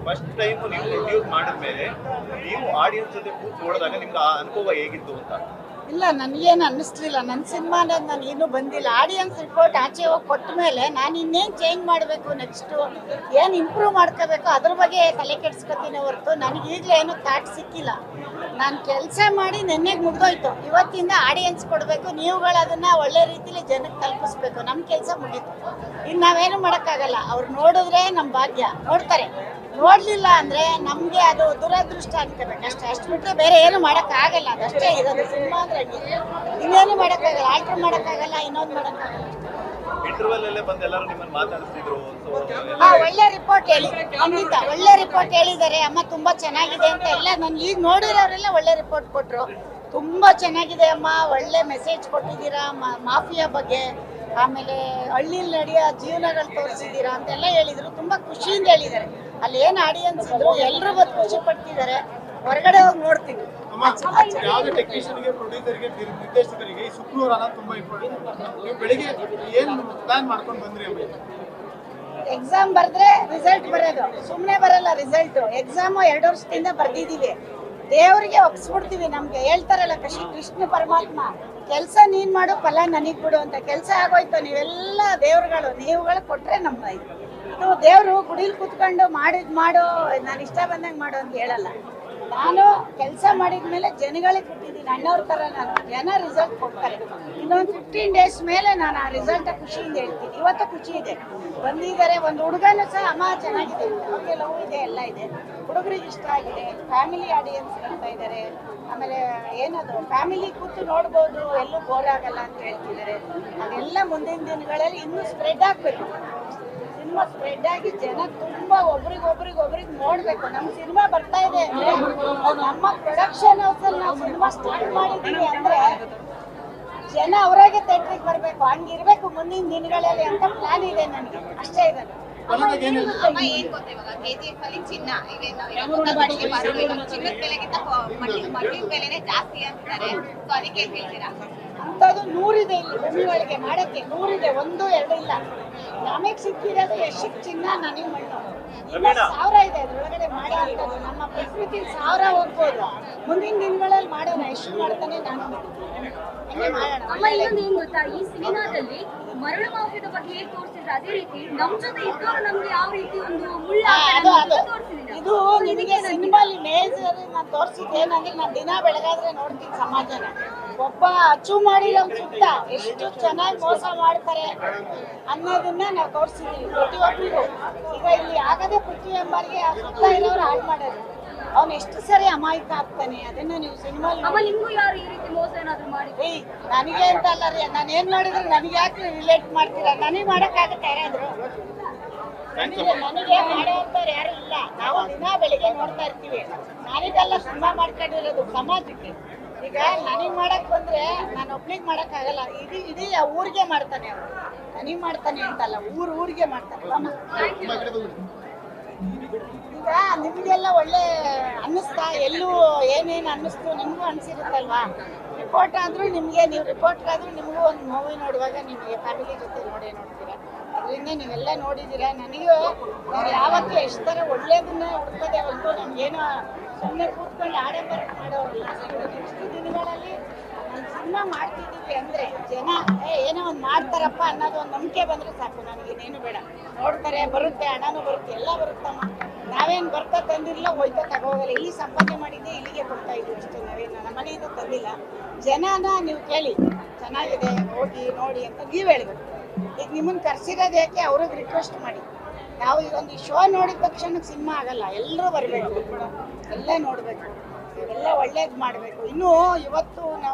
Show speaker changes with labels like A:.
A: First time ನೀವು produce ಮಾಡಿದ್ಮೇಲೆ ನೀವು ಆಡಿಯನ್ಸ್ ಜೊತೆ ಕೂತು ನೋಡಿದಾಗ ನಿಮ್ಗೆ ಆ ಅನುಭವ ಹೇಗಿತ್ತು ಅಂತ?
B: ಇಲ್ಲ, ನನಗೇನು ಅನ್ನಿಸ್ಲಿಲ್ಲ. ನನ್ನ ಸಿನಿಮಾ ಅನ್ನೋದು ನಾನು ಇನ್ನೂ ಬಂದಿಲ್ಲ. ಆಡಿಯನ್ಸ್ ರಿಪೋರ್ಟ್ ಆಚೆ ಹೋಗಿ ಕೊಟ್ಟ ಮೇಲೆ ನಾನು ಇನ್ನೇನು ಚೇಂಜ್ ಮಾಡಬೇಕು, ನೆಕ್ಸ್ಟು ಏನು ಇಂಪ್ರೂವ್ ಮಾಡ್ಕೋಬೇಕು ಅದ್ರ ಬಗ್ಗೆ ತಲೆ ಕೆಡ್ಸ್ಕೊತೀನಿ ಹೊರತು ನನಗೆ ಈಗಲೇ ಏನೂ ಥಾಟ್ ಸಿಕ್ಕಿಲ್ಲ. ನಾನು ಕೆಲಸ ಮಾಡಿ ನೆನ್ನೆಗೆ ಮುಗ್ದೋಯ್ತು. ಇವತ್ತಿಂದ ಆಡಿಯನ್ಸ್ ಕೊಡಬೇಕು, ನೀವುಗಳು ಅದನ್ನು ಒಳ್ಳೆ ರೀತಿಲಿ ಜನಕ್ಕೆ ತಲುಪಿಸ್ಬೇಕು. ನಮ್ಮ ಕೆಲಸ ಮುಗೀತು. ಇನ್ನು ನಾವೇನು ಮಾಡೋಕ್ಕಾಗಲ್ಲ. ಅವ್ರು ನೋಡಿದ್ರೆ ನಮ್ಮ ಭಾಗ್ಯ, ನೋಡ್ತಾರೆ. ನೋಡಲಿಲ್ಲ ಅಂದರೆ ನಮಗೆ ಅದು ದುರದೃಷ್ಟ ಆಗ್ತಬೇಕು ಅಷ್ಟೇ. ಅಷ್ಟು ಬಿಟ್ಟರೆ ಬೇರೆ ಏನು ಮಾಡೋಕ್ಕಾಗಲ್ಲ. ಅದಷ್ಟೇ ಇರೋದು ಸಿನಿಮಾ ಅಂದರೆ. ಇನ್ನೇನು ಮಾಡೋಕ್ಕಾಗಲ್ಲ, ಆಲ್ಟ್ರ್ ಮಾಡೋಕ್ಕಾಗಲ್ಲ, ಇನ್ನೊಂದು ಮಾಡೋಕ್ಕಾಗಲ್ಲ.
A: ಇಂಟರ್ವಲ್ ಅಲ್ಲೇ ಬಂದು ಎಲ್ಲರೂ ನಿಮ್ಮನ್ನು ಮಾತಾಡಿಸಿದ್ರು.
B: ಒಳ್ಳೆ ರಿಪೋರ್ಟ್ ಹೇಳಿ, ಖಂಡಿತ ಒಳ್ಳೆ ರಿಪೋರ್ಟ್ ಹೇಳಿದ್ದಾರೆ. ಅಮ್ಮ ತುಂಬ ಚೆನ್ನಾಗಿದೆ ಅಂತ ಎಲ್ಲ ನಾನು ಈಗ ನೋಡಿರೋರೆಲ್ಲ ಒಳ್ಳೆ ರಿಪೋರ್ಟ್ ಕೊಟ್ಟರು. ತುಂಬ ಚೆನ್ನಾಗಿದೆ ಅಮ್ಮ, ಒಳ್ಳೆ ಮೆಸೇಜ್ ಕೊಟ್ಟಿದ್ದೀರಾ ಮಾಫಿಯಾ ಬಗ್ಗೆ, ಆಮೇಲೆ ಹಳ್ಳಿಲಿ ನಡೆಯೋ ಜೀವನಗಳು ತೋರಿಸಿದ್ದೀರಾ ಅಂತೆಲ್ಲ ಹೇಳಿದರು. ತುಂಬ ಖುಷಿಯಿಂದ ಹೇಳಿದ್ದಾರೆ. ಅಲ್ಲಿ ಏನು ಆಡಿಯನ್ಸ್ ಇದ್ರು ಎಲ್ಲರೂ ಬಂದು ಖುಷಿ ಪಡ್ತಿದ್ದಾರೆ. ಹೊರಗಡೆ ಹೋಗಿ ನೋಡ್ತೀನಿ.
C: ಯಾವುದೇ ಟೆಕ್ನಿಷಿಯನ್ಗೆ, ಪ್ರೊಡ್ಯೂಸರ್ಗೆ, ನಿರ್ದೇಶಕರಿಗೆ ಶುಕ್ರವಾರ ತುಂಬಾ ಇಂಪಾರ್ಟೆಂಟ್. ನೀವು ಬೆಳಿಗ್ಗೆ ಏನು ಪ್ಲಾನ್ ಮಾಡ್ಕೊಂಡು ಬಂದ್ರಿ?
B: ಎಕ್ಸಾಮ್ ಬರೆದ್ರೆ ರಿಸಲ್ಟ್ ಬರೋದು, ಸುಮ್ಮನೆ ಬರಲ್ಲ ರಿಸಲ್ಟ್. ಎಕ್ಸಾಮು 2 ವರ್ಷದಿಂದ ಬರ್ದಿದ್ದೀವಿ. ದೇವರಿಗೆ ಒಪ್ಪಿಸ್ಬಿಡ್ತೀವಿ. ನಮ್ಗೆ ಹೇಳ್ತಾರಲ್ಲ ಕೃಷ್ಣ ಪರಮಾತ್ಮ, ಕೆಲಸ ನೀನ್ ಮಾಡು, ಫಲ ನನಗ್ ಬಿಡು ಅಂತ. ಕೆಲಸ ಆಗೋಯ್ತು, ನೀವೆಲ್ಲ ದೇವ್ರುಗಳು, ನೀವುಗಳು ಕೊಟ್ರೆ ನಮ್ಮ ಇದು ದೇವರು ಗುಡಿಲಿ ಕೂತ್ಕೊಂಡು ಮಾಡು, ನಾನು ಇಷ್ಟ ಬಂದಂಗೆ ಮಾಡು ಅಂತ ಹೇಳಲ್ಲ. ನಾನು ಕೆಲಸ ಮಾಡಿದ್ಮೇಲೆ ಜನಗಳಿಗೆ ಕೊಟ್ಟಿದ್ದೀನಿ. ಅಣ್ಣವ್ರ ಥರ ನಾನು, ಜನ ರಿಸಲ್ಟ್ ಕೊಡ್ತಾರೆ. ಇನ್ನೊಂದು 15 ಡೇಸ್ ಮೇಲೆ ನಾನು ಆ ರಿಸಲ್ಟ್ ಖುಷಿಯಿಂದ ಹೇಳ್ತೀನಿ. ಇವತ್ತು ಖುಷಿ ಇದೆ, ಬಂದಿದ್ದಾರೆ. ಒಂದು ಹುಡುಗನೂ ಸಹ ಅಮ್ಮ ಚೆನ್ನಾಗಿದೆ, ಅವ್ರಿಗೆ ಲವ್ ಇದೆ, ಎಲ್ಲ ಇದೆ, ಹುಡುಗರಿಗೆ ಇಷ್ಟ ಆಗಿದೆ. ಫ್ಯಾಮಿಲಿ ಆಡಿಯನ್ಸ್ ಬರ್ತಾ ಇದ್ದಾರೆ. ಆಮೇಲೆ ಏನದು ಫ್ಯಾಮಿಲಿ ಕೂತು ನೋಡ್ಬೋದು, ಎಲ್ಲೂ ಬೋರ್ ಆಗಲ್ಲ ಅಂತ ಹೇಳ್ತಿದ್ದಾರೆ. ಅದೆಲ್ಲ ಮುಂದಿನ ದಿನಗಳಲ್ಲಿ ಇನ್ನೂ ಸ್ಪ್ರೆಡ್ ಆಗಬೇಕು. ಸಿನಿಮಾ ಸ್ಪ್ರೆಡ್ ಆಗಿ ಜನ ತುಂಬಾ ಒಬ್ರಿಗೆ ನೋಡ್ಬೇಕು. ನಮ್ಮ ಸಿನಿಮಾ ಬರ್ತಾ ಇದೆ ಅಂದ್ರೆ, ನಮ್ಮ ಪ್ರೊಡಕ್ಷನ್ ಹೌಸಲ್ಲಿ ನಾವು ಸಿನಿಮಾ ಸ್ಟಾರ್ಟ್ ಮಾಡಿದೀವಿ ಅಂದ್ರೆ ಜನ ಅವರಾಗೆ ಥಿಯೇಟ್ರಿಗೆ ಬರಬೇಕು. ಹಂಗಿರ್ಬೇಕು ಮುಂದಿನ ದಿನಗಳಲ್ಲಿ ಅಂತ ಪ್ಲಾನ್ ಇದೆ ನನಗೆ. ಅಷ್ಟೇ ಇದೆ.
D: ಅಮ್ಮ ಏನ್ ಗೊತ್ತಾ, ಇವಾಗ KGF ಅಲ್ಲಿ ಚಿನ್ನ ಚಿನ್ನದ ಬೆಲೆಗಿಂತ ಮಣ್ಣಿನ ಬೆಲೆನೇ ಜಾಸ್ತಿ ಅಂತಾರೆ. ಸೊ ಅದಕ್ಕೆ ಏನ್ ಹೇಳ್ತೀರಾ?
B: ಅಂಥದ್ದು 100 ಇದೆ ಇಲ್ಲಿ ಭೂಮಿ ಒಳಗೆ ಮಾಡಕ್ಕೆ. 100 ಇದೆ, 1, 2 ಇಲ್ಲ. ನಮಗೆ ಸಿಕ್ಕಿರೋದು ಎಷ್ಟಕ್ಕೆ ಚಿನ್ನ, ನನಗೆ ಮಣ್ಣು. ಇನ್ನು 1000 ಇದೆ ಅದ್ರೊಳಗಡೆ ಮಾಡೋ ಅಂಥದ್ದು. ನಮ್ಮ ಪ್ರಕೃತಿ 1000 ಹೋಗ್ಬೋದು. ಮುಂದಿನ ದಿನಗಳಲ್ಲಿ ಮಾಡೋಣ. ಎಷ್ಟು ಮಾಡ್ತಾನೆ ನಾನು ಹಂಗೆ ಮಾಡೋಣ.
E: ಅಮ್ಮ ಇನ್ನೊಂದು ಏನ್ ಗೊತ್ತಾ, ಈ ಸಿನಿಮಾದಲ್ಲಿ ಮರಳು ಮಾಫಿಯಾದ ಬಗ್ಗೆ ಹೇಗೆ ತೋರಿಸಿದ್ರೆ ಅದೇ ರೀತಿ ನಮ್ ಜೊತೆ ಇದ್ದವರು ನಮ್ಗೆ ಯಾವ ರೀತಿ ಒಂದು ತೋರಿಸಿದ್ರೆ
B: ಇದು ನಿಮಗೆ ಸಿನಿಮಾಲಿ ಮೇಜರ್ ನಾನು ತೋರಿಸಿದ್ದು ಏನಂದ್ರೆ, ನಾನು ದಿನ ಬೆಳಗಾದ್ರೆ ನೋಡ್ತೀನಿ ಸಮಾಜನ. ಒಬ್ಬ ಅಚೀವ್ ಮಾಡಿರೋ ಸುತ್ತ ಎಷ್ಟು ಚೆನ್ನಾಗಿ ಮೋಸ ಮಾಡ್ತಾರೆ ಅನ್ನೋದನ್ನ ನಾವು ತೋರಿಸಿದೀವಿ ಪ್ರತಿಯೊಬ್ಬರಿಗೂ. ಈಗ ಇಲ್ಲಿ ಆಗದೆ ಪೃಥ್ವಿ ಎಂಬರಿಗೆ ಆ ಸುತ್ತ ಇರೋರು ಹಾಳು ಮಾಡೋದು. ಅವ್ನು ಎಷ್ಟು ಸರಿ ಅಮಾಯಕ ಆಗ್ತಾನೆ, ಅದನ್ನ ನೀವು ಸಿನಿಮಾಲಿ
E: ನಿಮ್ಗೂ ಯಾರು ಈ ರೀತಿ ಮೋಸ ಏನಾದ್ರು ಮಾಡಿ?
B: ನನಗೆ ಅಂತ ಅಲ್ಲ ರೀ, ನಾನು ಏನ್ ಮಾಡಿದ್ರು ನನಗೆ ಯಾಕೆ ರಿಲೇಟ್ ಮಾಡ್ತೀರಾ? ನನಗೆ ಮಾಡಕ್ಕಾಗತ್ತೆ ಯಾರಾದ್ರು? ನನಗೆ ಮಾಡೋಂಥವ್ರು ಯಾರು ಇಲ್ಲ. ನಾವು ದಿನ ಬೆಳಿಗ್ಗೆ ನೋಡ್ತಾ ಇರ್ತೀವಿ. ನಾನಿಗೆಲ್ಲ ಸಿನಿಮಾ ಮಾಡ್ಕೊಂಡಿರೋದು ಸಮಾಜಕ್ಕೆ. ಈಗ ನನಗೆ ಮಾಡಕ್ ಬಂದ್ರೆ ನಾನು ಒಬ್ನಿಗೆ ಮಾಡಕ್ಕಾಗಲ್ಲ. ಇಡೀ ಊರಿಗೆ ಮಾಡ್ತಾನೆ ಅವ್ರು. ನನಗೆ ಮಾಡ್ತಾನೆ ಅಂತಲ್ಲ, ಊರಿಗೆ ಮಾಡ್ತಾನೆ. ಈಗ ನಿಮಗೆಲ್ಲ ಒಳ್ಳೆ ಅನ್ನಿಸ್ತಾ, ಎಲ್ಲೂ ಏನೇನು ಅನ್ನಿಸ್ತು ನಿಮಗೂ ಅನಿಸಿರುತ್ತಲ್ವಾ? ರಿಪೋರ್ಟ್ ಆದರೂ ನಿಮಗೆ, ನೀವು ರಿಪೋರ್ಟರ್ ಆದರೂ ನಿಮಗೂ ಒಂದು ಮೂವಿ ನೋಡುವಾಗ ನಿಮಗೆ ಫ್ಯಾಮಿಲಿ ಜೊತೆ ನೋಡ್ತೀರಾ. ಅದರಿಂದ ನೀವೆಲ್ಲ ನೋಡಿದ್ದೀರಾ. ನನಗೂ ನಾವು ಯಾವತ್ತೂ ಎಷ್ಟು ಥರ ಒಳ್ಳೇದನ್ನೇ ಹುಡ್ಕೋದೆ ಹೊರತು ನಮಗೇನೋ ಸುಮ್ಮನೆ ಕೂತ್ಕೊಂಡು ಆಡಂಬರ ಮಾಡೋರಲ್ಲ. ಇಷ್ಟು ದಿನಗಳಲ್ಲಿ ಒಂದು ಸಿನಿಮಾ ಮಾಡ್ತಿದ್ದೀವಿ ಅಂದರೆ ಜನ ಏನೋ ಒಂದು ಮಾಡ್ತಾರಪ್ಪ ಅನ್ನೋದು ಒಂದು ನಂಬಿಕೆ ಬಂದರೆ ಸಾಕು. ನನಗೇನೇನು ಬೇಡ. ನೋಡ್ತಾರೆ, ಬರುತ್ತೆ, ಹಣನೂ ಬರುತ್ತೆ, ಎಲ್ಲ ಬರುತ್ತಮ್ಮ. ನಾವೇನು ಬರ್ತಾ ತಂದಿರಲಿಲ್ಲ, ಹೋಯ್ತಾ ತಗೋಗಲ್ಲ. ಇಲ್ಲಿ ಸಂಪಾದನೆ ಮಾಡಿದ್ದೆ ಇಲ್ಲಿಗೆ ಕೊಡ್ತಾ ಇದ್ದೀವಿ ಅಷ್ಟೇ. ನಾವೇನು ನಮ್ಮ ಮನೆಯಿಂದ ತಂದಿಲ್ಲ. ಜನನ ನೀವು ಕೇಳಿ, ಚೆನ್ನಾಗಿದೆ ಹೋಗಿ ನೋಡಿ ಅಂತ ನೀವು ಹೇಳಬೇಕು. ಈಗ ನಿಮ್ಮನ್ನು ಕರ್ಸಿರೋದು ಯಾಕೆ? ಅವ್ರಿಗೆ ರಿಕ್ವೆಸ್ಟ್ ಮಾಡಿ. ನಾವು ಈಗ ಒಂದು ಶೋ ನೋಡಿದ ತಕ್ಷಣಕ್ಕೆ ಸಿನಿಮಾ ಆಗಲ್ಲ. ಎಲ್ಲರೂ ಬರಬೇಕು, ಎಲ್ಲ ನೋಡಬೇಕು, ಎಲ್ಲ ಒಳ್ಳೇದು ಮಾಡಬೇಕು. ಇನ್ನೂ ಇವತ್ತು ನಾವು